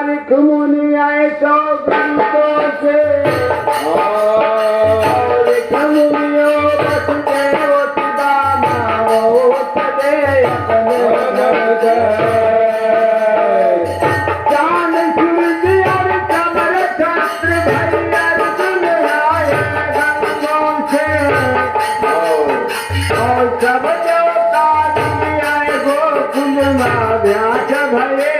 रिखमुनि आए तो गंतों से रिखमुनियों बस गए वो सुदामा वो सदे अपने घर गए चांद सूरज और कमर छत्र भई अर्जुन आए गंतों से और सब देवता आए गोकुल माँ व्यास भये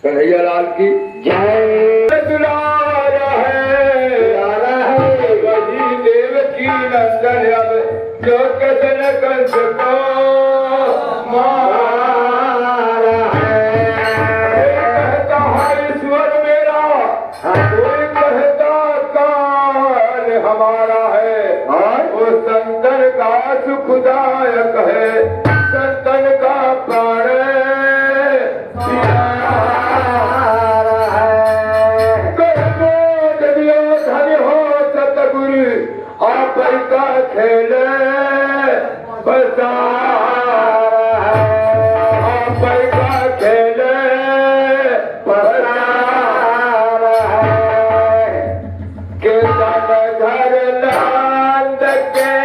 कन्हैयालाल की जय। दुलारा है वही देवकी नंदन अब जो कदन कंस को मारा है। कहता है ईश्वर मेरा कोई कहता काल हमारा है वो संतन का सुखदायक है संतन का प्राण का खेल बसार है आप का खेल बसार है के सन घर लांद के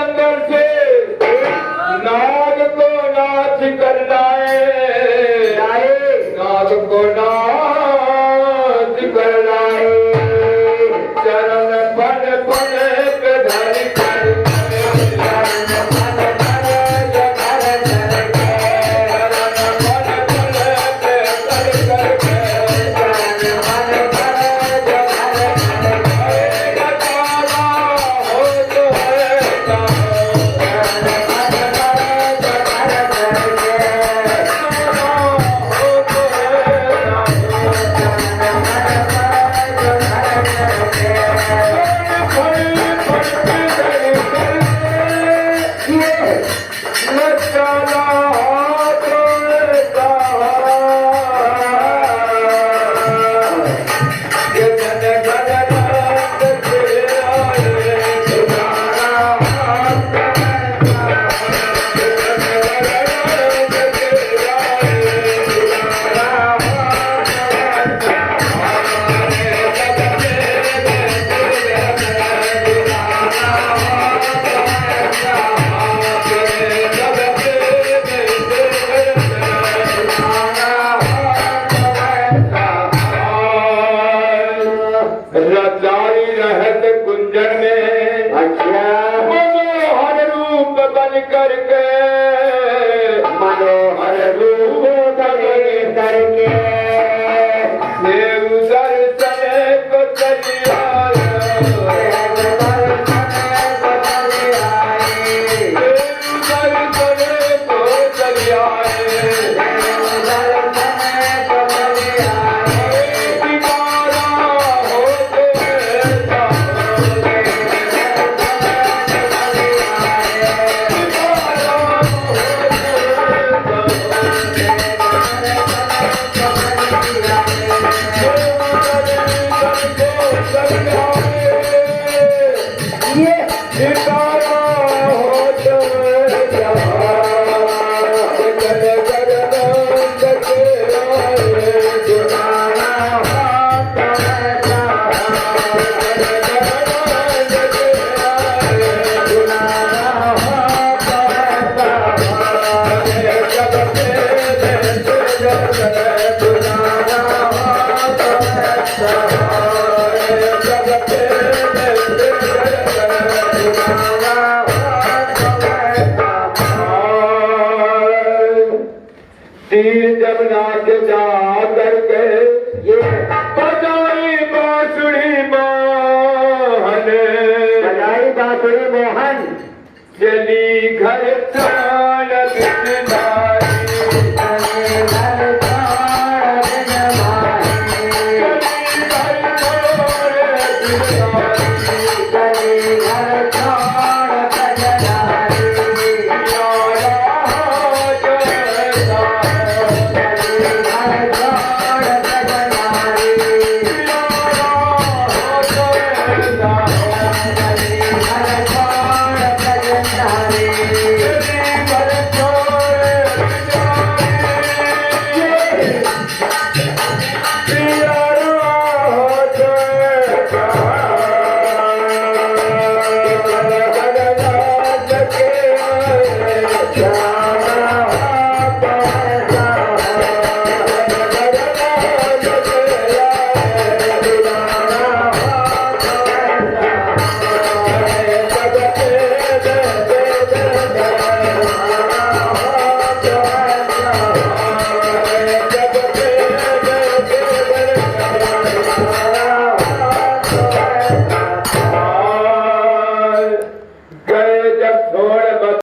अंदर से नाग को नाच कर लाए, नाग को नाच कर लाए, चरण पन पन पे धर कर, चरण पन पन जकर धर के, चरण पन पन पे धर कर के, चरण पन पन जकर धर के, नचारा हो तो है चरण पन पन जकर धर के, नचारा हो तो है रजाई रहत कुंजन में, मनोहर रूप बन करके, मनोहर रूप बन करके, देव दर्शन को चली आए, देव दर्शन को चली आए, देव दर्शन को चली आए, देव दर्शन को चली आए, दीवारा हो तो ऐसा, तीर जब नाच जा करके, ये बजाई बांसुरी मोहन, बजाई बांसुरी मोहन, चली घर चाल कृष्ण